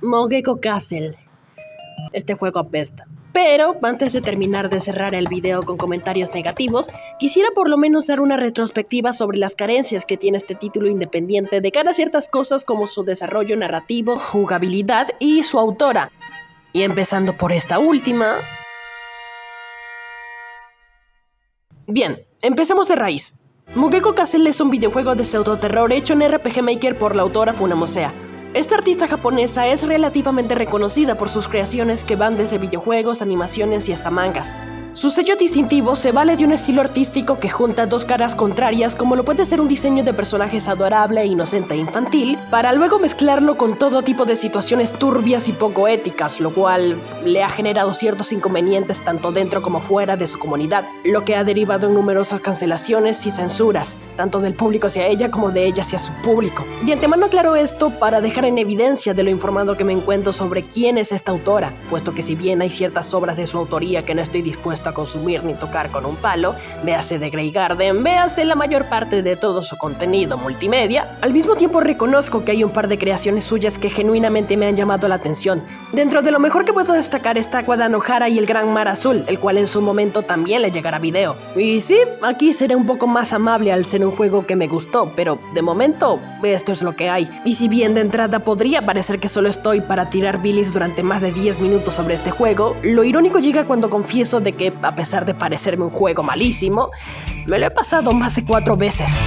Mogeko Castle. Este juego apesta. Pero antes de terminar de cerrar el video con comentarios negativos, quisiera por lo menos dar una retrospectiva sobre las carencias que tiene este título independiente de cara a ciertas cosas como su desarrollo narrativo, jugabilidad y su autora. Y empezando por esta última... Bien, empecemos de raíz. Mogeko Castle es un videojuego de pseudoterror hecho en RPG Maker por la autora Funamosea. Esta artista japonesa es relativamente reconocida por sus creaciones que van desde videojuegos, animaciones y hasta mangas. Su sello distintivo se vale de un estilo artístico que junta dos caras contrarias como lo puede ser un diseño de personajes adorable, inocente e infantil, para luego mezclarlo con todo tipo de situaciones turbias y poco éticas, lo cual le ha generado ciertos inconvenientes tanto dentro como fuera de su comunidad, lo que ha derivado en numerosas cancelaciones y censuras, tanto del público hacia ella como de ella hacia su público. De antemano aclaro esto para dejar en evidencia de lo informado que me encuentro sobre quién es esta autora, puesto que si bien hay ciertas obras de su autoría que no estoy dispuesto a consumir ni tocar con un palo, véase The Grey Garden, véase la mayor parte de todo su contenido multimedia, al mismo tiempo reconozco que hay un par de creaciones suyas que genuinamente me han llamado la atención. Dentro de lo mejor que puedo destacar está Aqua Nohara y el Gran Mar Azul, el cual en su momento también le llegará video. Y sí, aquí seré un poco más amable al ser un juego que me gustó, pero de momento esto es lo que hay. Y si bien de entrada podría parecer que solo estoy para tirar bilis durante más de 10 minutos sobre este juego, lo irónico llega cuando confieso de que, a pesar de parecerme un juego malísimo, me lo he pasado más de 4 veces.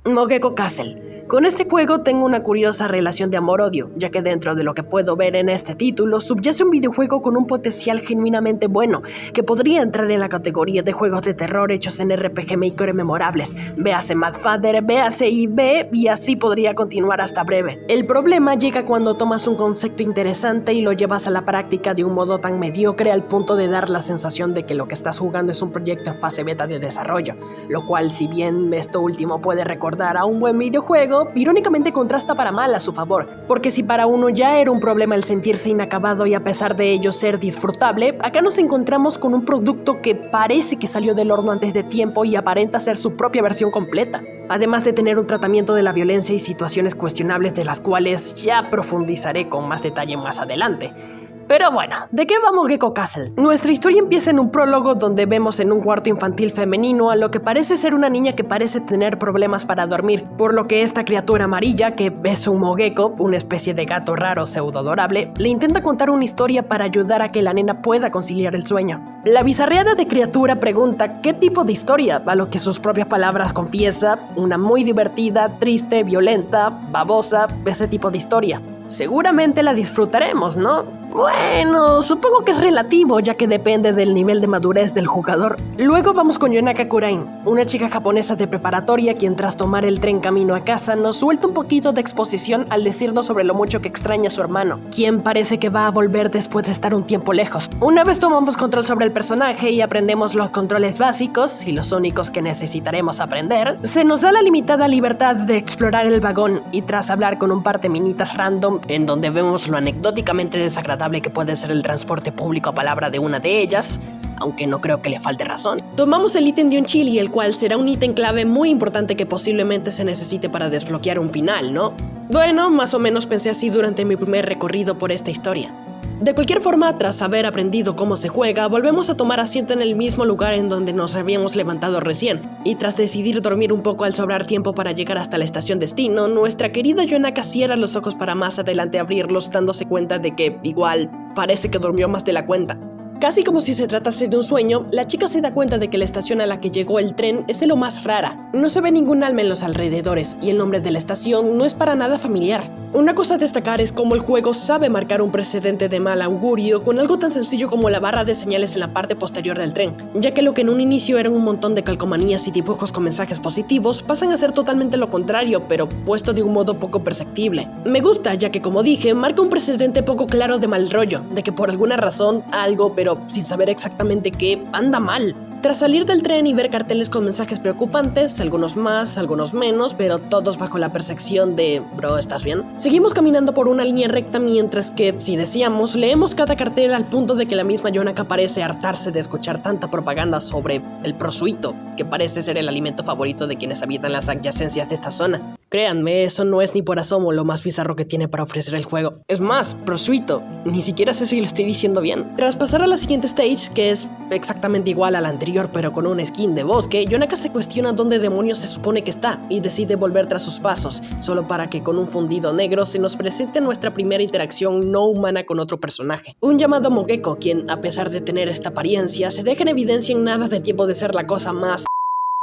Mogeko Castle. Con este juego tengo una curiosa relación de amor-odio, ya que dentro de lo que puedo ver en este título subyace un videojuego con un potencial genuinamente bueno, que podría entrar en la categoría de juegos de terror hechos en RPG Maker memorables. Véase Mad Father, véase IB y así podría continuar hasta breve. El problema llega cuando tomas un concepto interesante y lo llevas a la práctica de un modo tan mediocre al punto de dar la sensación de que lo que estás jugando es un proyecto en fase beta de desarrollo, lo cual, si bien esto último puede recordar a un buen videojuego, irónicamente contrasta para mal a su favor, porque si para uno ya era un problema el sentirse inacabado y a pesar de ello ser disfrutable, acá nos encontramos con un producto que parece que salió del horno antes de tiempo y aparenta ser su propia versión completa, además de tener un tratamiento de la violencia y situaciones cuestionables de las cuales ya profundizaré con más detalle más adelante. Pero bueno, ¿de qué va Mogeko Castle? Nuestra historia empieza en un prólogo donde vemos en un cuarto infantil femenino a lo que parece ser una niña que parece tener problemas para dormir, por lo que esta criatura amarilla, que es un Mogeko, una especie de gato raro pseudo-adorable, le intenta contar una historia para ayudar a que la nena pueda conciliar el sueño. La bizarreada de criatura pregunta qué tipo de historia, a lo que sus propias palabras confiesa, una muy divertida, triste, violenta, babosa, ese tipo de historia. Seguramente la disfrutaremos, ¿no? Bueno, supongo que es relativo, ya que depende del nivel de madurez del jugador. Luego vamos con Yonaka Kurain, una chica japonesa de preparatoria quien tras tomar el tren camino a casa nos suelta un poquito de exposición al decirnos sobre lo mucho que extraña a su hermano, quien parece que va a volver después de estar un tiempo lejos. Una vez tomamos control sobre el personaje y aprendemos los controles básicos y los únicos que necesitaremos aprender, se nos da la limitada libertad de explorar el vagón y tras hablar con un par de minitas random en donde vemos lo anecdóticamente desagradable que puede ser el transporte público a palabra de una de ellas, aunque no creo que le falte razón. Tomamos el ítem de un chili, el cual será un ítem clave muy importante que posiblemente se necesite para desbloquear un final, ¿no? Bueno, más o menos pensé así durante mi primer recorrido por esta historia. De cualquier forma, tras haber aprendido cómo se juega, volvemos a tomar asiento en el mismo lugar en donde nos habíamos levantado recién, y tras decidir dormir un poco al sobrar tiempo para llegar hasta la estación destino, nuestra querida Yonaka cierra los ojos para más adelante abrirlos dándose cuenta de que, igual, parece que durmió más de la cuenta. Casi como si se tratase de un sueño, la chica se da cuenta de que la estación a la que llegó el tren es de lo más rara. No se ve ningún alma en los alrededores, y el nombre de la estación no es para nada familiar. Una cosa a destacar es cómo el juego sabe marcar un precedente de mal augurio con algo tan sencillo como la barra de señales en la parte posterior del tren, ya que lo que en un inicio eran un montón de calcomanías y dibujos con mensajes positivos pasan a ser totalmente lo contrario, pero puesto de un modo poco perceptible. Me gusta, ya que como dije, marca un precedente poco claro de mal rollo, de que por alguna razón algo, pero sin saber exactamente qué, anda mal. Tras salir del tren y ver carteles con mensajes preocupantes, algunos más, algunos menos, pero todos bajo la percepción de «Bro, ¿estás bien?», seguimos caminando por una línea recta mientras que, si decíamos, leemos cada cartel al punto de que la misma Yonaka parece hartarse de escuchar tanta propaganda sobre el prosciutto, que parece ser el alimento favorito de quienes habitan las adyacencias de esta zona. Créanme, eso no es ni por asomo lo más bizarro que tiene para ofrecer el juego. Es más, prosciutto, ni siquiera sé si lo estoy diciendo bien. Tras pasar a la siguiente stage, que es exactamente igual a la anterior pero con un skin de bosque, Yonaka se cuestiona dónde demonios se supone que está y decide volver tras sus pasos, solo para que con un fundido negro se nos presente nuestra primera interacción no humana con otro personaje. Un llamado Mogeko, quien, a pesar de tener esta apariencia, se deja en evidencia en nada de tiempo de ser la cosa más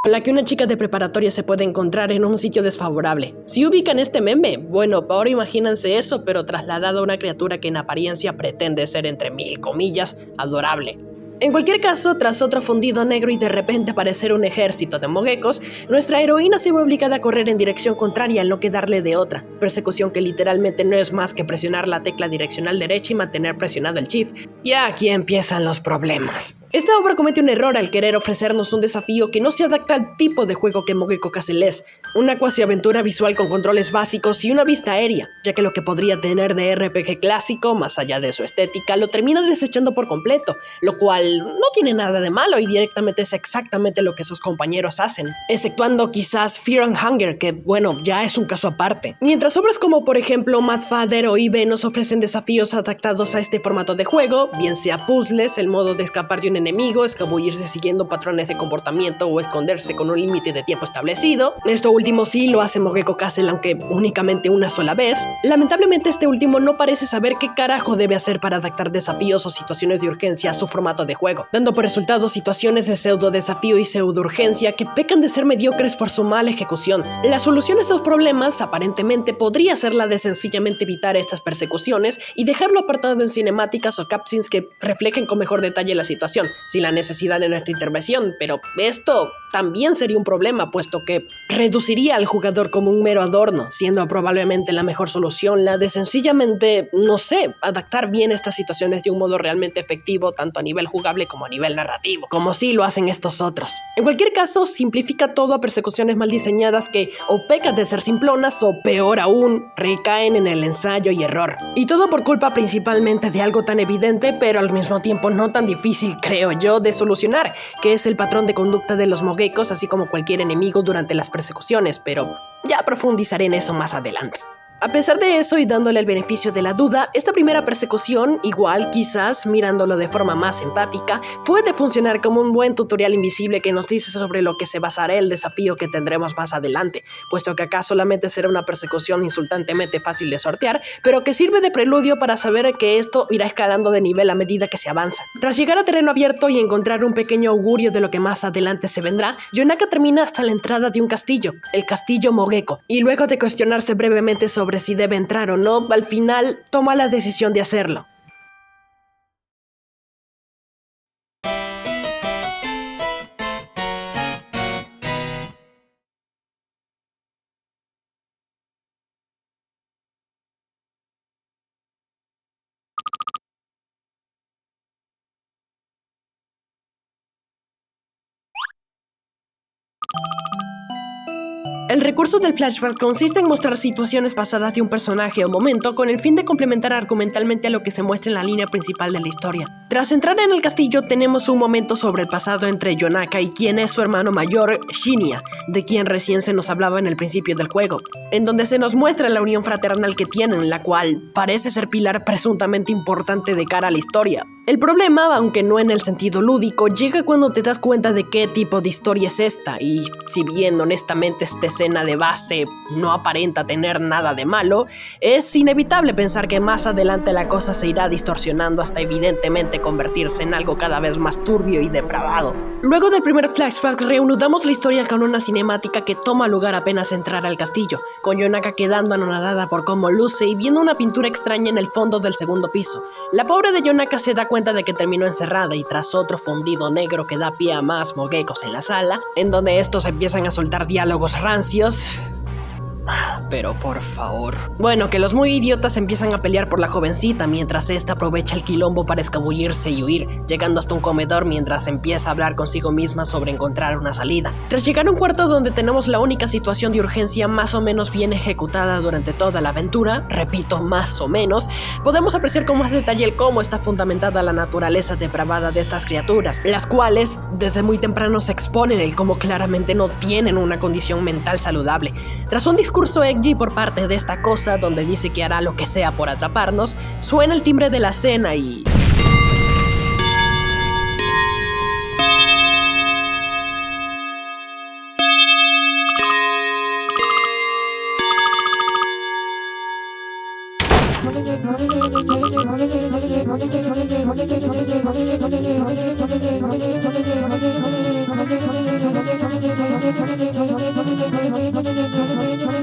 con la que una chica de preparatoria se puede encontrar en un sitio desfavorable. Si ubican este meme, bueno, ahora imagínense eso, pero trasladado a una criatura que en apariencia pretende ser, entre mil comillas, adorable. En cualquier caso, tras otro fundido negro y de repente aparecer un ejército de mogekos, nuestra heroína se ve obligada a correr en dirección contraria al no quedarle de otra, persecución que literalmente no es más que presionar la tecla direccional derecha y mantener presionado el shift. Y aquí empiezan los problemas. Esta obra comete un error al querer ofrecernos un desafío que no se adapta al tipo de juego que Mogeko Castle es, una cuasi aventura visual con controles básicos y una vista aérea, ya que lo que podría tener de RPG clásico, más allá de su estética, lo termina desechando por completo, lo cual no tiene nada de malo y directamente es exactamente lo que sus compañeros hacen, exceptuando quizás Fear and Hunger, que bueno, ya es un caso aparte. Mientras obras como por ejemplo Mad Father o Ibe nos ofrecen desafíos adaptados a este formato de juego, bien sea puzzles, el modo de escapar de un enemigo, escabullirse siguiendo patrones de comportamiento o esconderse con un límite de tiempo establecido. Esto último sí lo hace Mogeko Castle, aunque únicamente una sola vez. Lamentablemente este último no parece saber qué carajo debe hacer para adaptar desafíos o situaciones de urgencia a su formato de juego, dando por resultado situaciones de pseudo desafío y pseudo urgencia que pecan de ser mediocres por su mala ejecución. La solución a estos problemas aparentemente podría ser la de sencillamente evitar estas persecuciones y dejarlo apartado en cinemáticas o cutscenes que reflejen con mejor detalle la situación, sin la necesidad de nuestra intervención, pero esto también sería un problema, puesto que reduciría al jugador como un mero adorno, siendo probablemente la mejor solución la de sencillamente, no sé, adaptar bien estas situaciones de un modo realmente efectivo, tanto a nivel jugable como a nivel narrativo, como sí lo hacen estos otros. En cualquier caso, simplifica todo a persecuciones mal diseñadas que o pecan de ser simplonas o, peor aún, recaen en el ensayo y error. Y todo por culpa principalmente de algo tan evidente, pero al mismo tiempo no tan difícil, creo yo, de solucionar, que es el patrón de conducta de los mogekos, así como cualquier enemigo durante las persecuciones, pero ya profundizaré en eso más adelante. A pesar de eso y dándole el beneficio de la duda, esta primera persecución, igual quizás mirándolo de forma más empática, puede funcionar como un buen tutorial invisible que nos dice sobre lo que se basará el desafío que tendremos más adelante, puesto que acá solamente será una persecución insultantemente fácil de sortear, pero que sirve de preludio para saber que esto irá escalando de nivel a medida que se avanza. Tras llegar a terreno abierto y encontrar un pequeño augurio de lo que más adelante se vendrá, Yonaka termina hasta la entrada de un castillo, el castillo Mogeko, y luego de cuestionarse brevemente sobre si debe entrar o no, al final toma la decisión de hacerlo. El recurso del flashback consiste en mostrar situaciones pasadas de un personaje o momento con el fin de complementar argumentalmente a lo que se muestra en la línea principal de la historia. Tras entrar en el castillo tenemos un momento sobre el pasado entre Yonaka y quien es su hermano mayor, Shinya, de quien recién se nos hablaba en el principio del juego, en donde se nos muestra la unión fraternal que tienen, la cual parece ser pilar presuntamente importante de cara a la historia. El problema, aunque no en el sentido lúdico, llega cuando te das cuenta de qué tipo de historia es esta, y si bien honestamente esta escena de base no aparenta tener nada de malo, es inevitable pensar que más adelante la cosa se irá distorsionando hasta evidentemente convertirse en algo cada vez más turbio y depravado. Luego del primer flashback reanudamos la historia con una cinemática que toma lugar apenas entrar al castillo, con Yonaka quedando anonadada por cómo luce y viendo una pintura extraña en el fondo del segundo piso. La pobre de Yonaka se da cuenta de que terminó encerrada y tras otro fundido negro que da pie a más mogekos en la sala, en donde estos empiezan a soltar diálogos rancios, pero por favor. Bueno, que los muy idiotas empiezan a pelear por la jovencita mientras esta aprovecha el quilombo para escabullirse y huir, llegando hasta un comedor mientras empieza a hablar consigo misma sobre encontrar una salida. Tras llegar a un cuarto donde tenemos la única situación de urgencia más o menos bien ejecutada durante toda la aventura, repito, más o menos, podemos apreciar con más detalle el cómo está fundamentada la naturaleza depravada de estas criaturas, las cuales desde muy temprano se exponen el cómo claramente no tienen una condición mental saludable. Tras un discurso edgy por parte de esta cosa donde dice que hará lo que sea por atraparnos, suena el timbre de la cena y...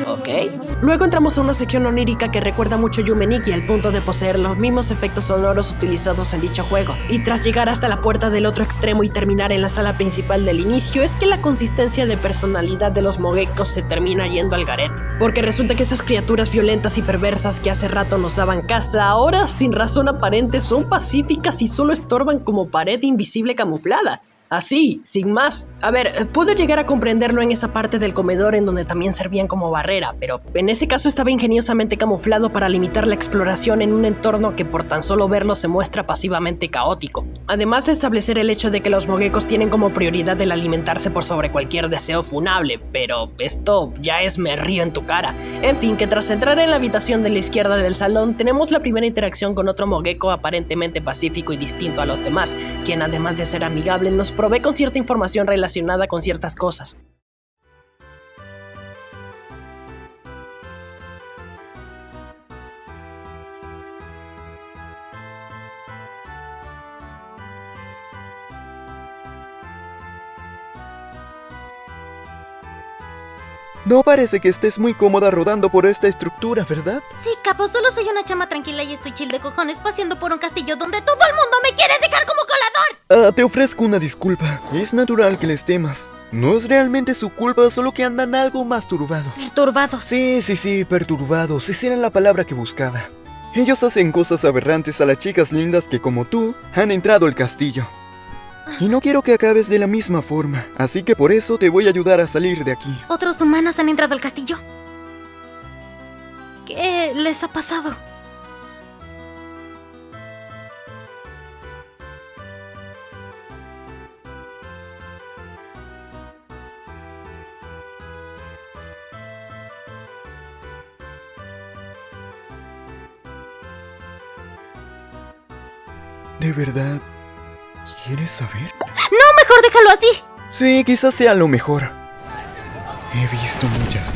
Ok. Luego entramos a una sección onírica que recuerda mucho a Yume Nikki al punto de poseer los mismos efectos sonoros utilizados en dicho juego. Y tras llegar hasta la puerta del otro extremo y terminar en la sala principal del inicio, es que la consistencia de personalidad de los Mogekos se termina yendo al garete. Porque resulta que esas criaturas violentas y perversas que hace rato nos daban caza, ahora sin razón aparente son pacíficas y solo estorban como pared invisible camuflada. Así, sin más. A ver, puedo llegar a comprenderlo en esa parte del comedor en donde también servían como barrera, pero en ese caso estaba ingeniosamente camuflado para limitar la exploración en un entorno que por tan solo verlo se muestra pasivamente caótico. Además de establecer el hecho de que los Mogekos tienen como prioridad el alimentarse por sobre cualquier deseo funable, pero esto ya es me río en tu cara. En fin, que tras entrar en la habitación de la izquierda del salón, tenemos la primera interacción con otro Mogeko aparentemente pacífico y distinto a los demás, quien además de ser amigable nos provee con cierta información relacionada con ciertas cosas. No parece que estés muy cómoda rodando por esta estructura, ¿verdad? Sí, capo, solo soy una chama tranquila y estoy chill de cojones paseando por un castillo donde todo el mundo me quiere dejar como colador. Te ofrezco una disculpa. Es natural que les temas. No es realmente su culpa, solo que andan algo más turbados. Turbados. Sí, perturbados. Esa era la palabra que buscaba. Ellos hacen cosas aberrantes a las chicas lindas que, como tú, han entrado al castillo. Y no quiero que acabes de la misma forma, así que por eso te voy a ayudar a salir de aquí. ¿Otros humanos han entrado al castillo? ¿Qué les ha pasado? ¿De verdad quieres saber? No, mejor déjalo así. Sí, quizás sea lo mejor. He visto muchas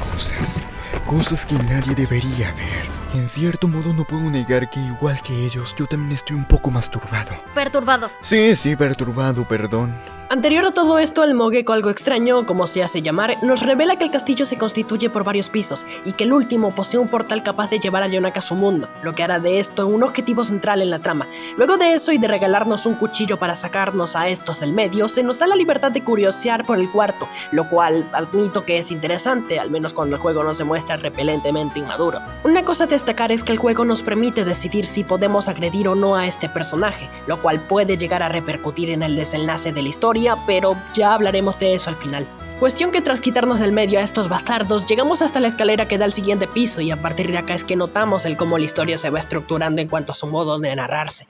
cosas que nadie debería ver. En cierto modo no puedo negar que igual que ellos, yo también estoy un poco más turbado. Perturbado. Sí, perturbado, perdón. Anterior a todo esto, el Mogeko algo extraño, como se hace llamar, nos revela que el castillo se constituye por varios pisos y que el último posee un portal capaz de llevar a Yonaka a su mundo, lo que hará de esto un objetivo central en la trama. Luego de eso y de regalarnos un cuchillo para sacarnos a estos del medio, se nos da la libertad de curiosear por el cuarto, lo cual admito que es interesante, al menos cuando el juego no se muestra repelentemente inmaduro. Una cosa a destacar es que el juego nos permite decidir si podemos agredir o no a este personaje, lo cual puede llegar a repercutir en el desenlace de la historia, pero ya hablaremos de eso al final. Cuestión que tras quitarnos del medio a estos bastardos, llegamos hasta la escalera que da al siguiente piso y a partir de acá es que notamos el cómo la historia se va estructurando en cuanto a su modo de narrarse.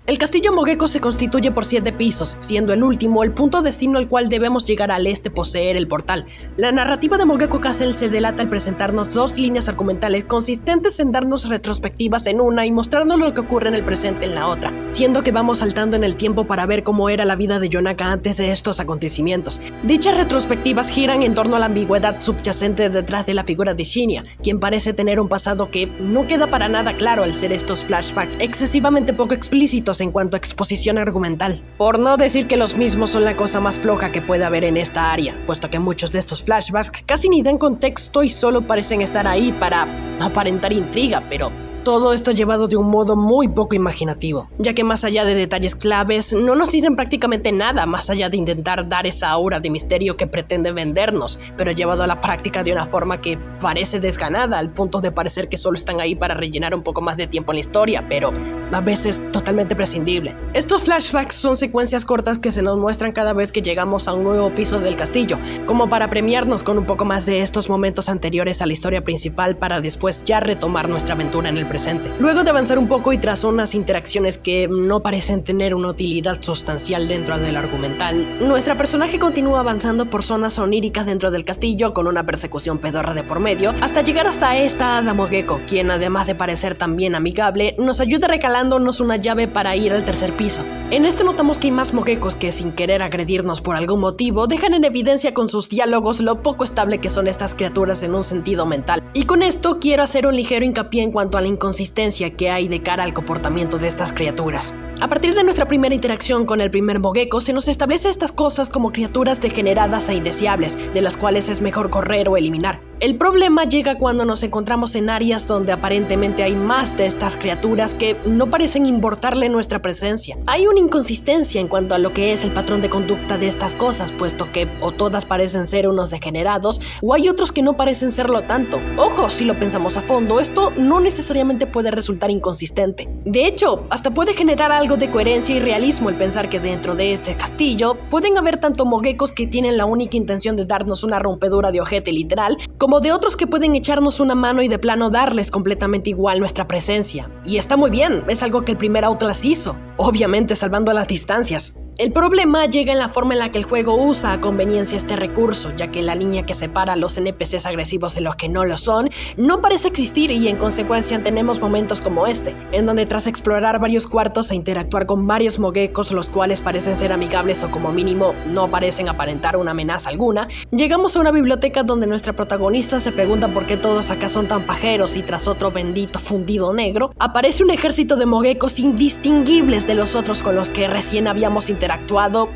El castillo Mogeko se constituye por 7 pisos, siendo el último el punto destino al cual debemos llegar al este poseer el portal. La narrativa de Mogeko Castle se delata al presentarnos 2 líneas argumentales consistentes en darnos retrospectivas en una y mostrarnos lo que ocurre en el presente en la otra, siendo que vamos saltando en el tiempo para ver cómo era la vida de Yonaka antes de estos acontecimientos. Dichas retrospectivas giran en torno a la ambigüedad subyacente detrás de la figura de Shinya, quien parece tener un pasado que no queda para nada claro al ser estos flashbacks excesivamente poco explícitos en cuanto a exposición argumental, por no decir que los mismos son la cosa más floja que puede haber en esta área, puesto que muchos de estos flashbacks casi ni dan contexto y solo parecen estar ahí para aparentar intriga, pero Todo esto llevado de un modo muy poco imaginativo, ya que más allá de detalles claves, no nos dicen prácticamente nada más allá de intentar dar esa aura de misterio que pretende vendernos, pero llevado a la práctica de una forma que parece desganada, al punto de parecer que solo están ahí para rellenar un poco más de tiempo en la historia, pero a veces totalmente prescindible. Estos flashbacks son secuencias cortas que se nos muestran cada vez que llegamos a un nuevo piso del castillo, como para premiarnos con un poco más de estos momentos anteriores a la historia principal para después ya retomar nuestra aventura en el presente. Luego de avanzar un poco y tras unas interacciones que no parecen tener una utilidad sustancial dentro del argumental, nuestra personaje continúa avanzando por zonas oníricas dentro del castillo con una persecución pedorra de por medio, hasta llegar hasta esta hada Mogeko, quien además de parecer también amigable, nos ayuda regalándonos una llave para ir al tercer piso. En esto notamos que hay más Mogekos que, sin querer agredirnos por algún motivo, dejan en evidencia con sus diálogos lo poco estable que son estas criaturas en un sentido mental. Y con esto quiero hacer un ligero hincapié en cuanto a la inconsistencia que hay de cara al comportamiento de estas criaturas. A partir de nuestra primera interacción con el primer Mogeko, se nos establece estas cosas como criaturas degeneradas e indeseables, de las cuales es mejor correr o eliminar. El problema llega cuando nos encontramos en áreas donde aparentemente hay más de estas criaturas que no parecen importarle nuestra presencia. Hay una inconsistencia en cuanto a lo que es el patrón de conducta de estas cosas, puesto que o todas parecen ser unos degenerados, o hay otros que no parecen serlo tanto. Ojo, si lo pensamos a fondo, esto no necesariamente puede resultar inconsistente. De hecho, hasta puede generar algo de coherencia y realismo el pensar que dentro de este castillo pueden haber tanto Mogekos que tienen la única intención de darnos una rompedura de ojete literal, como de otros que pueden echarnos una mano y de plano darles completamente igual nuestra presencia. Y está muy bien, es algo que el primer Outlast hizo, obviamente salvando las distancias. El problema llega en la forma en la que el juego usa a conveniencia este recurso, ya que la línea que separa a los NPCs agresivos de los que no lo son no parece existir y en consecuencia tenemos momentos como este, en donde tras explorar varios cuartos e interactuar con varios Mogekos los cuales parecen ser amigables o como mínimo no parecen aparentar una amenaza alguna, llegamos a una biblioteca donde nuestra protagonista se pregunta por qué todos acá son tan pajeros y tras otro bendito fundido negro, aparece un ejército de Mogekos indistinguibles de los otros con los que recién habíamos interactuado,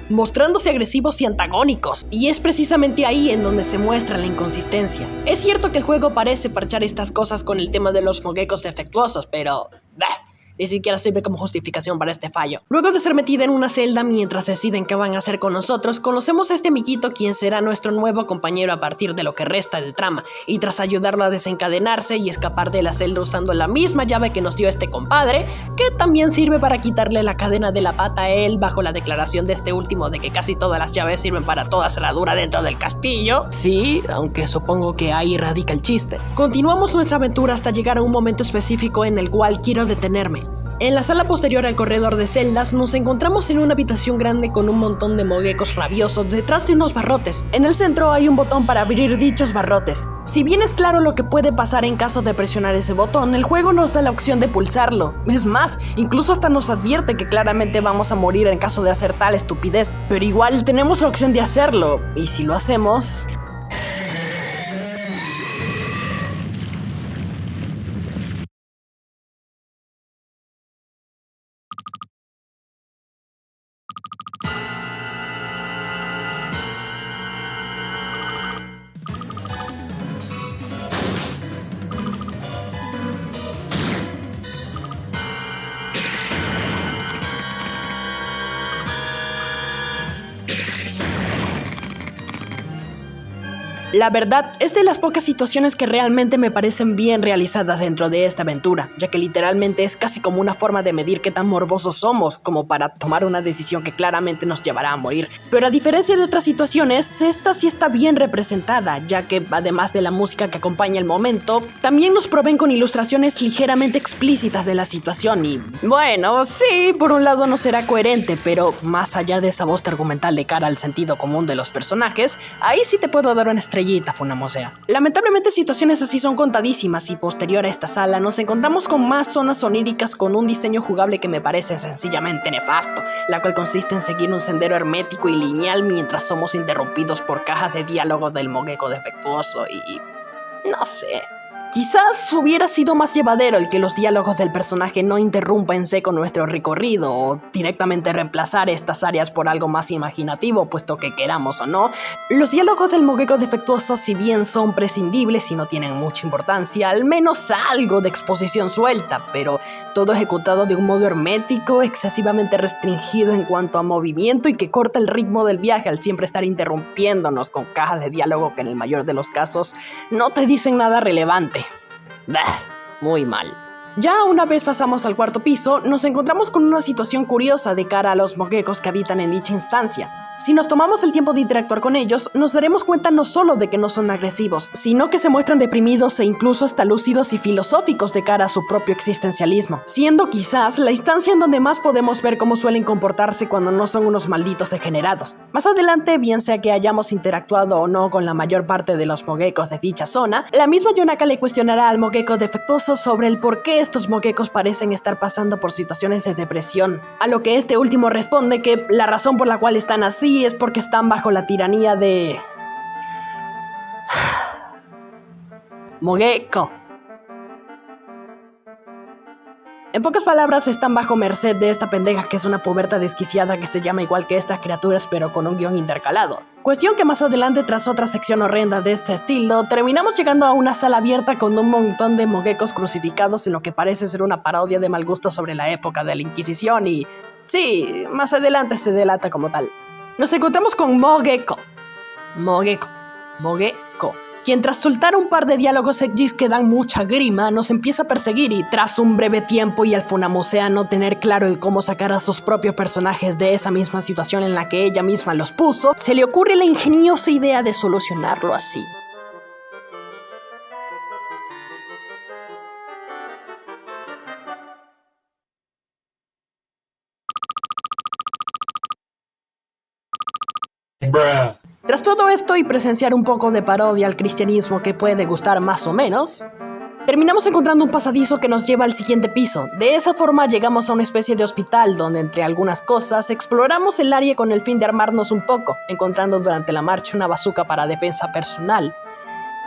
mostrándose agresivos y antagónicos, y es precisamente ahí en donde se muestra la inconsistencia. Es cierto que el juego parece parchar estas cosas con el tema de los Mogekos defectuosos, pero ni siquiera sirve como justificación para este fallo. Luego de ser metida en una celda mientras deciden qué van a hacer con nosotros, conocemos a este amiguito quien será nuestro nuevo compañero a partir de lo que resta de trama, y tras ayudarlo a desencadenarse y escapar de la celda usando la misma llave que nos dio este compadre, que también sirve para quitarle la cadena de la pata a él bajo la declaración de este último de que casi todas las llaves sirven para toda cerradura dentro del castillo. Sí, aunque supongo que ahí radica el chiste. Continuamos nuestra aventura hasta llegar a un momento específico en el cual quiero detenerme. En la sala posterior al corredor de celdas nos encontramos en una habitación grande con un montón de Mogekos rabiosos detrás de unos barrotes. En el centro hay un botón para abrir dichos barrotes. Si bien es claro lo que puede pasar en caso de presionar ese botón, el juego nos da la opción de pulsarlo. Es más, incluso hasta nos advierte que claramente vamos a morir en caso de hacer tal estupidez, pero igual tenemos la opción de hacerlo, y si lo hacemos... La verdad, es de las pocas situaciones que realmente me parecen bien realizadas dentro de esta aventura, ya que literalmente es casi como una forma de medir qué tan morbosos somos, como para tomar una decisión que claramente nos llevará a morir. Pero a diferencia de otras situaciones, esta sí está bien representada, ya que además de la música que acompaña el momento, también nos proveen con ilustraciones ligeramente explícitas de la situación y, bueno, sí, por un lado no será coherente, pero más allá de esa voz argumental de cara al sentido común de los personajes, ahí sí te puedo dar una estrellita, Funamosea. Lamentablemente situaciones así son contadísimas y posterior a esta sala nos encontramos con más zonas oníricas con un diseño jugable que me parece sencillamente nefasto, la cual consiste en seguir un sendero hermético y lineal mientras somos interrumpidos por cajas de diálogo del Mogeko defectuoso y... no sé... Quizás hubiera sido más llevadero el que los diálogos del personaje no interrumpan en seco nuestro recorrido o directamente reemplazar estas áreas por algo más imaginativo, puesto que queramos o no. Los diálogos del Mogeko defectuoso, si bien son prescindibles y no tienen mucha importancia, al menos algo de exposición suelta, pero todo ejecutado de un modo hermético, excesivamente restringido en cuanto a movimiento y que corta el ritmo del viaje al siempre estar interrumpiéndonos con cajas de diálogo que en el mayor de los casos no te dicen nada relevante. Bah, muy mal. Ya una vez pasamos al cuarto piso, nos encontramos con una situación curiosa de cara a los Mogekos que habitan en dicha instancia. Si nos tomamos el tiempo de interactuar con ellos, nos daremos cuenta no solo de que no son agresivos, sino que se muestran deprimidos e incluso hasta lúcidos y filosóficos de cara a su propio existencialismo, siendo quizás la instancia en donde más podemos ver cómo suelen comportarse cuando no son unos malditos degenerados. Más adelante, bien sea que hayamos interactuado o no con la mayor parte de los Mogekos de dicha zona, la misma Yonaka le cuestionará al Mogeko defectuoso sobre el por qué estos Mogekos parecen estar pasando por situaciones de depresión, a lo que este último responde que la razón por la cual están así es porque están bajo la tiranía de... Mogeko. En pocas palabras, están bajo merced de esta pendeja que es una puberta desquiciada que se llama igual que estas criaturas pero con un guión intercalado. Cuestión que más adelante, tras otra sección horrenda de este estilo, terminamos llegando a una sala abierta con un montón de Mogekos crucificados en lo que parece ser una parodia de mal gusto sobre la época de la Inquisición y... sí, más adelante se delata como tal. Nos encontramos con Mogeko, quien tras soltar un par de diálogos edgys que dan mucha grima, nos empieza a perseguir y tras un breve tiempo y al Funamosea no tener claro el cómo sacar a sus propios personajes de esa misma situación en la que ella misma los puso, se le ocurre la ingeniosa idea de solucionarlo así. Tras todo esto y presenciar un poco de parodia al cristianismo que puede gustar más o menos, terminamos encontrando un pasadizo que nos lleva al siguiente piso. De esa forma llegamos a una especie de hospital donde entre algunas cosas exploramos el área con el fin de armarnos un poco, encontrando durante la marcha una bazooka para defensa personal.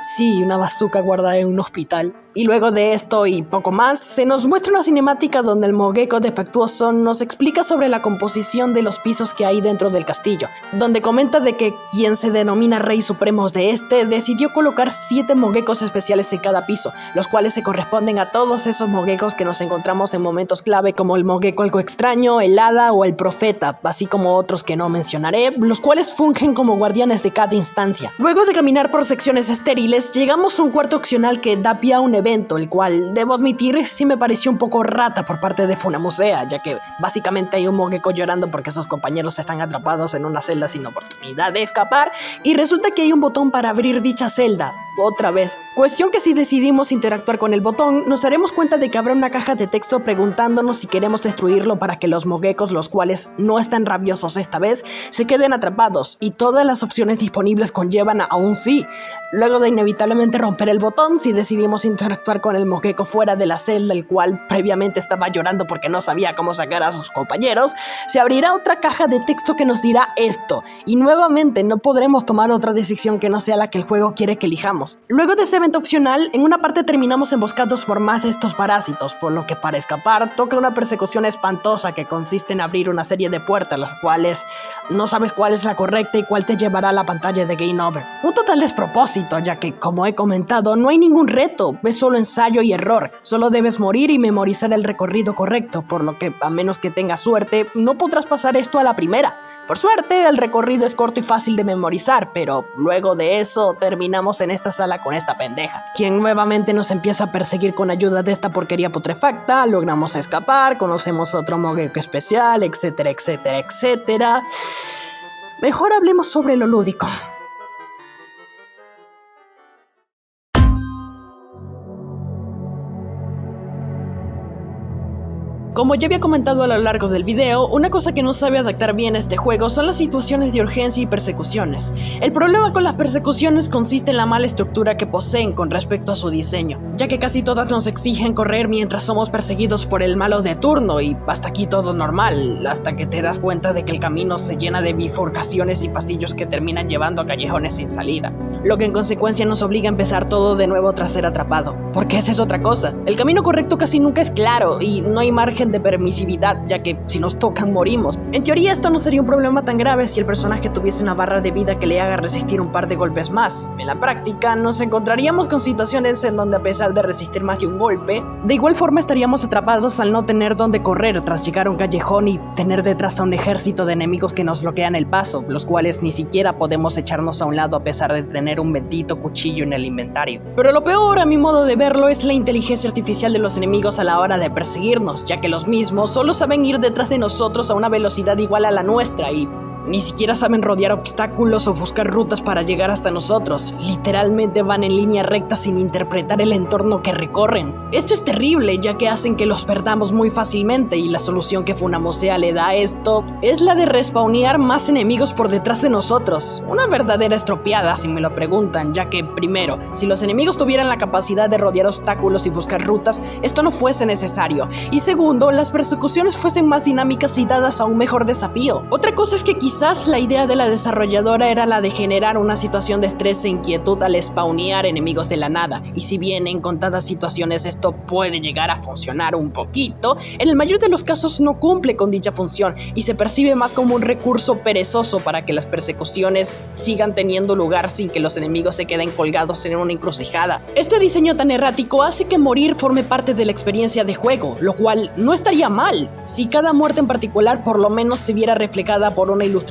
Sí, una bazooka guardada en un hospital. Y luego de esto y poco más, se nos muestra una cinemática donde el Mogeko defectuoso nos explica sobre la composición de los pisos que hay dentro del castillo, donde comenta de que quien se denomina Rey Supremo de este decidió colocar 7 Mogekos especiales en cada piso, los cuales se corresponden a todos esos Mogekos que nos encontramos en momentos clave como el Mogeko algo extraño, el Hada o el Profeta, así como otros que no mencionaré, los cuales fungen como guardianes de cada instancia. Luego de caminar por secciones estériles, llegamos a un cuarto opcional que da pie a un evento, el cual, debo admitir, sí me pareció un poco rata por parte de Funamosea, ya que básicamente hay un Mogeko llorando porque sus compañeros están atrapados en una celda sin oportunidad de escapar, y resulta que hay un botón para abrir dicha celda, otra vez. Cuestión que si decidimos interactuar con el botón, nos daremos cuenta de que habrá una caja de texto preguntándonos si queremos destruirlo para que los Mogekos, los cuales no están rabiosos esta vez, se queden atrapados, y todas las opciones disponibles conllevan a un sí. Luego de inevitablemente romper el botón, si decidimos interactuar con el Mogeko fuera de la celda, el cual previamente estaba llorando porque no sabía cómo sacar a sus compañeros, se abrirá otra caja de texto que nos dirá esto, y nuevamente no podremos tomar otra decisión que no sea la que el juego quiere que elijamos. Luego de este evento opcional, en una parte terminamos emboscados por más de estos parásitos, por lo que para escapar toca una persecución espantosa que consiste en abrir una serie de puertas, las cuales no sabes cuál es la correcta y cuál te llevará a la pantalla de Game Over. Un total despropósito, ya que, como he comentado, no hay ningún reto, es solo ensayo y error, solo debes morir y memorizar el recorrido correcto, por lo que, a menos que tengas suerte, no podrás pasar esto a la primera. Por suerte, el recorrido es corto y fácil de memorizar, pero luego de eso terminamos en esta sala con esta pendeja, quien nuevamente nos empieza a perseguir con ayuda de esta porquería putrefacta, logramos escapar, conocemos otro Mogeko especial, etcétera, etcétera, etcétera. Mejor hablemos sobre lo lúdico. Como ya había comentado a lo largo del video, una cosa que no sabe adaptar bien a este juego son las situaciones de urgencia y persecuciones. El problema con las persecuciones consiste en la mala estructura que poseen con respecto a su diseño, ya que casi todas nos exigen correr mientras somos perseguidos por el malo de turno y hasta aquí todo normal, hasta que te das cuenta de que el camino se llena de bifurcaciones y pasillos que terminan llevando a callejones sin salida, lo que en consecuencia nos obliga a empezar todo de nuevo tras ser atrapado, porque esa es otra cosa, el camino correcto casi nunca es claro y no hay margen de permisividad, ya que si nos tocan morimos. En teoría esto no sería un problema tan grave si el personaje tuviese una barra de vida que le haga resistir un par de golpes más. En la práctica nos encontraríamos con situaciones en donde a pesar de resistir más de un golpe, de igual forma estaríamos atrapados al no tener dónde correr tras llegar a un callejón y tener detrás a un ejército de enemigos que nos bloquean el paso, los cuales ni siquiera podemos echarnos a un lado a pesar de tener un bendito cuchillo en el inventario. Pero lo peor, a mi modo de verlo, es la inteligencia artificial de los enemigos a la hora de perseguirnos, ya que los mismos solo saben ir detrás de nosotros a una velocidad igual a la nuestra y ni siquiera saben rodear obstáculos o buscar rutas para llegar hasta nosotros. Literalmente van en línea recta sin interpretar el entorno que recorren. Esto es terrible, ya que hacen que los perdamos muy fácilmente, y la solución que Funamosea le da a esto es la de respawnear más enemigos por detrás de nosotros. Una verdadera estropeada si me lo preguntan, ya que primero, si los enemigos tuvieran la capacidad de rodear obstáculos y buscar rutas, esto no fuese necesario. Y segundo, las persecuciones fuesen más dinámicas y dadas a un mejor desafío. Otra cosa es que quizás la idea de la desarrolladora era la de generar una situación de estrés e inquietud al spawnear enemigos de la nada, y si bien en contadas situaciones esto puede llegar a funcionar un poquito, en el mayor de los casos no cumple con dicha función y se percibe más como un recurso perezoso para que las persecuciones sigan teniendo lugar sin que los enemigos se queden colgados en una encrucijada. Este diseño tan errático hace que morir forme parte de la experiencia de juego, lo cual no estaría mal, si cada muerte en particular por lo menos se viera reflejada por una ilustración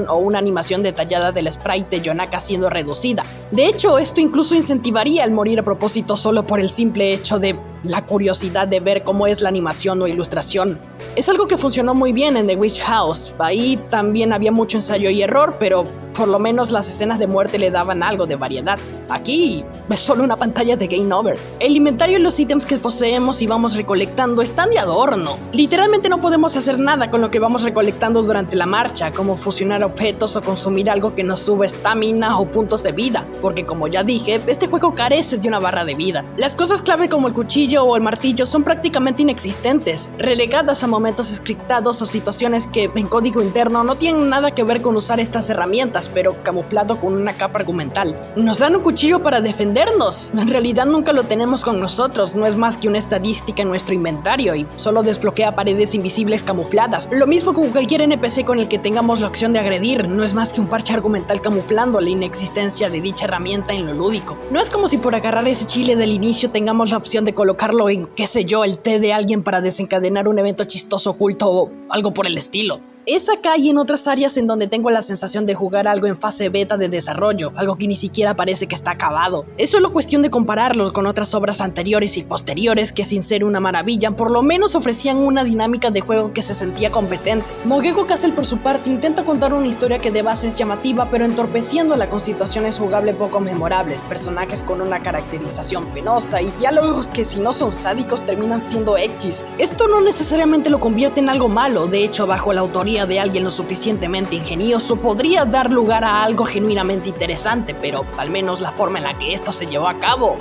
o una animación detallada del sprite de Yonaka siendo reducida. De hecho, esto incluso incentivaría el morir a propósito solo por el simple hecho de la curiosidad de ver cómo es la animación o ilustración. Es algo que funcionó muy bien en The Witch House. Ahí también había mucho ensayo y error, pero por lo menos las escenas de muerte le daban algo de variedad. Aquí es solo una pantalla de game over. El inventario y los ítems que poseemos y vamos recolectando están de adorno. Literalmente no podemos hacer nada con lo que vamos recolectando durante la marcha, como fusionar objetos o consumir algo que nos sube estamina o puntos de vida, porque como ya dije, este juego carece de una barra de vida. Las cosas clave como el cuchillo o el martillo son prácticamente inexistentes, relegadas a momentos scriptados o situaciones que en código interno no tienen nada que ver con usar estas herramientas, pero camuflado con una capa argumental. Nos dan un cuchillo para defendernos. En realidad nunca lo tenemos con nosotros, no es más que una estadística en nuestro inventario y solo desbloquea paredes invisibles camufladas. Lo mismo con cualquier NPC con el que tengamos la opción de agredir, no es más que un parche argumental camuflando la inexistencia de dicha herramienta en lo lúdico. No es como si por agarrar ese chile del inicio tengamos la opción de colocarlo en, qué sé yo, el té de alguien para desencadenar un evento chistoso oculto o algo por el estilo. Es acá y en otras áreas en donde tengo la sensación de jugar algo en fase beta de desarrollo, algo que ni siquiera parece que está acabado. Es solo cuestión de compararlos con otras obras anteriores y posteriores que, sin ser una maravilla, por lo menos ofrecían una dinámica de juego que se sentía competente. Mogeko Castle por su parte intenta contar una historia que de base es llamativa, pero entorpeciéndola con situaciones jugables poco memorables, personajes con una caracterización penosa y diálogos que, si no son sádicos, terminan siendo ecchis. Esto no necesariamente lo convierte en algo malo, de hecho bajo la autoría de alguien lo suficientemente ingenioso podría dar lugar a algo genuinamente interesante, pero al menos la forma en la que esto se llevó a cabo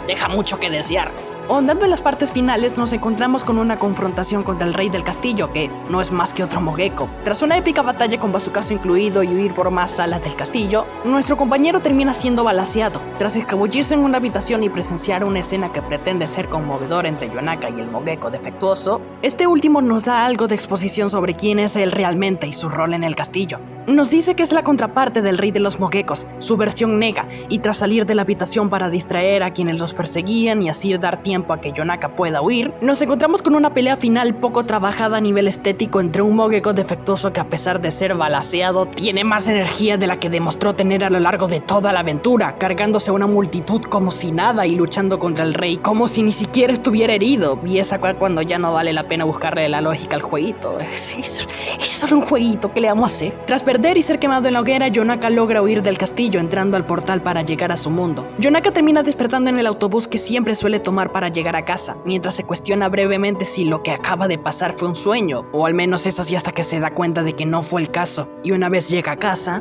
deja mucho que desear. Ahondando en las partes finales, nos encontramos con una confrontación contra el rey del castillo, que no es más que otro Mogeko. Tras una épica batalla con bazucazo incluido y huir por más salas del castillo, nuestro compañero termina siendo balaceado. Tras escabullirse en una habitación y presenciar una escena que pretende ser conmovedora entre Yonaka y el Mogeko defectuoso, este último nos da algo de exposición sobre quién es él realmente y su rol en el castillo. Nos dice que es la contraparte del rey de los Mogekos, su versión nega, y tras salir de la habitación para distraer a quienes los perseguían y así dar tiempo a que Yonaka pueda huir, nos encontramos con una pelea final poco trabajada a nivel estético entre un Mogeko defectuoso que, a pesar de ser balaceado, tiene más energía de la que demostró tener a lo largo de toda la aventura, cargándose a una multitud como si nada y luchando contra el rey como si ni siquiera estuviera herido, y es acá cuando ya no vale la pena buscarle la lógica al jueguito. Es solo un jueguito, ¿qué le vamos a hacer? Tras perder y ser quemado en la hoguera, Yonaka logra huir del castillo entrando al portal para llegar a su mundo. Yonaka termina despertando en el autobús que siempre suele tomar para llegar a casa, mientras se cuestiona brevemente si lo que acaba de pasar fue un sueño, o al menos es así hasta que se da cuenta de que no fue el caso. Y una vez llega a casa,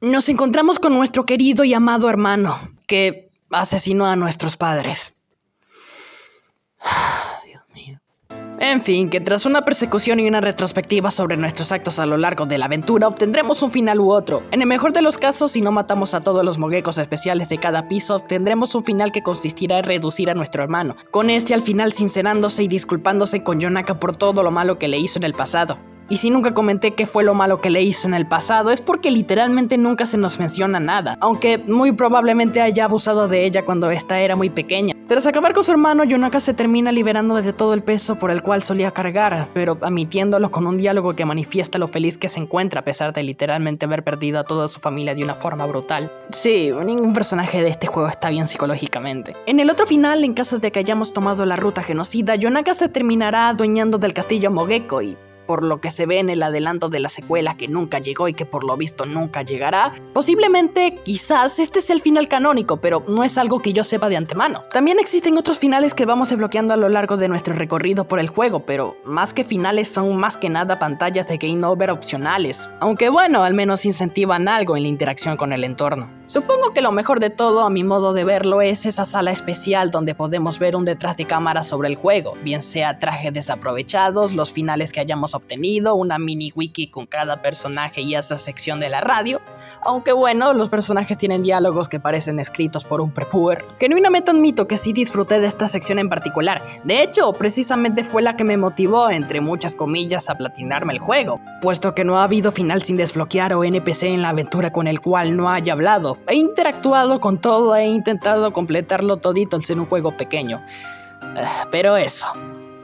nos encontramos con nuestro querido y amado hermano, que asesinó a nuestros padres. Dios mío. En fin, que tras una persecución y una retrospectiva sobre nuestros actos a lo largo de la aventura, obtendremos un final u otro. En el mejor de los casos, si no matamos a todos los mogekos especiales de cada piso, obtendremos un final que consistirá en reducir a nuestro hermano, con este al final sincerándose y disculpándose con Yonaka por todo lo malo que le hizo en el pasado. Y si nunca comenté qué fue lo malo que le hizo en el pasado, es porque literalmente nunca se nos menciona nada, aunque muy probablemente haya abusado de ella cuando ésta era muy pequeña. Tras acabar con su hermano, Yonaka se termina liberando de todo el peso por el cual solía cargar, pero admitiéndolo con un diálogo que manifiesta lo feliz que se encuentra a pesar de literalmente haber perdido a toda su familia de una forma brutal. Sí, ningún personaje de este juego está bien psicológicamente. En el otro final, en caso de que hayamos tomado la ruta genocida, Yonaka se terminará adueñando del castillo Mogeko y, por lo que se ve en el adelanto de la secuela que nunca llegó y que por lo visto nunca llegará, posiblemente, quizás, este sea el final canónico, pero no es algo que yo sepa de antemano. También existen otros finales que vamos desbloqueando a lo largo de nuestro recorrido por el juego, pero más que finales son más que nada pantallas de game over opcionales, aunque bueno, al menos incentivan algo en la interacción con el entorno. Supongo que lo mejor de todo, a mi modo de verlo, es esa sala especial donde podemos ver un detrás de cámara sobre el juego, bien sea trajes desaprovechados, los finales que hayamos obtenido, una mini wiki con cada personaje y esa sección de la radio, aunque bueno, los personajes tienen diálogos que parecen escritos por un prepúber. Genuinamente admito que sí disfruté de esta sección en particular, de hecho, precisamente fue la que me motivó, entre muchas comillas, a platinarme el juego, puesto que no ha habido final sin desbloquear o NPC en la aventura con el cual no haya hablado. He interactuado con todo e intentado completarlo todito al ser un juego pequeño. Pero eso,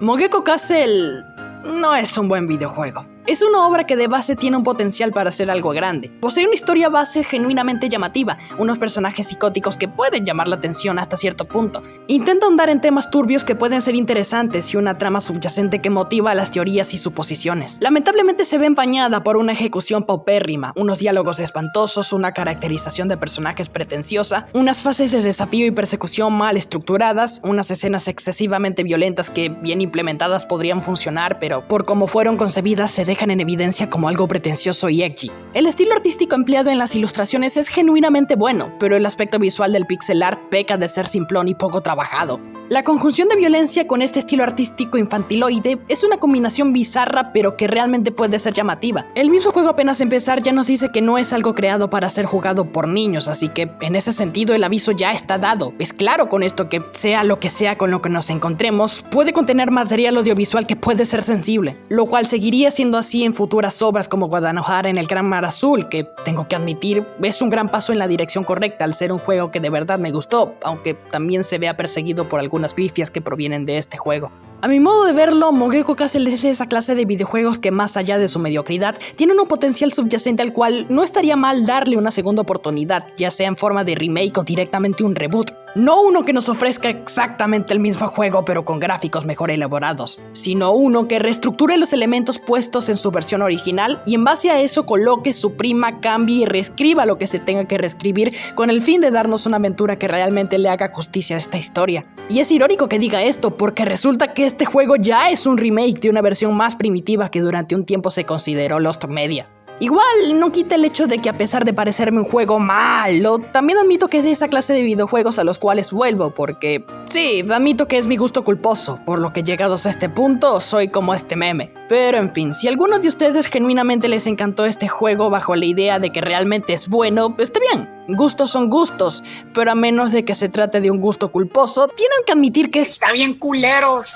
Mogeko Castle no es un buen videojuego. Es una obra que de base tiene un potencial para ser algo grande. Posee una historia base genuinamente llamativa, unos personajes psicóticos que pueden llamar la atención hasta cierto punto. Intenta ahondar en temas turbios que pueden ser interesantes y una trama subyacente que motiva las teorías y suposiciones. Lamentablemente se ve empañada por una ejecución paupérrima, unos diálogos espantosos, una caracterización de personajes pretenciosa, unas fases de desafío y persecución mal estructuradas, unas escenas excesivamente violentas que bien implementadas podrían funcionar, pero por cómo fueron concebidas se dejan en evidencia como algo pretencioso y edgy. El estilo artístico empleado en las ilustraciones es genuinamente bueno, pero el aspecto visual del pixel art peca de ser simplón y poco trabajado. La conjunción de violencia con este estilo artístico infantiloide es una combinación bizarra pero que realmente puede ser llamativa. El mismo juego apenas empezar ya nos dice que no es algo creado para ser jugado por niños, así que en ese sentido el aviso ya está dado. Es claro con esto que sea lo que sea con lo que nos encontremos, puede contener material audiovisual que puede ser sensible, lo cual seguiría siendo así en futuras obras como Guadalajara en el Gran Mar Azul, que tengo que admitir es un gran paso en la dirección correcta al ser un juego que de verdad me gustó, aunque también se vea perseguido por algunas pifias que provienen de este juego. A mi modo de verlo, Mogeko Castle es de esa clase de videojuegos que más allá de su mediocridad, tienen un potencial subyacente al cual no estaría mal darle una segunda oportunidad, ya sea en forma de remake o directamente un reboot. No uno que nos ofrezca exactamente el mismo juego pero con gráficos mejor elaborados, sino uno que reestructure los elementos puestos en su versión original y en base a eso coloque, suprima, cambie y reescriba lo que se tenga que reescribir con el fin de darnos una aventura que realmente le haga justicia a esta historia. Y es irónico que diga esto porque resulta que este juego ya es un remake de una versión más primitiva que durante un tiempo se consideró Lost Media. Igual no quita el hecho de que a pesar de parecerme un juego malo, también admito que es de esa clase de videojuegos a los cuales vuelvo, porque sí, admito que es mi gusto culposo, por lo que llegados a este punto soy como este meme. Pero en fin, si a algunos de ustedes genuinamente les encantó este juego bajo la idea de que realmente es bueno, está bien. Gustos son gustos, pero a menos de que se trate de un gusto culposo, tienen que admitir que Está bien culeros.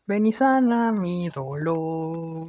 Ven y sana mi dolor.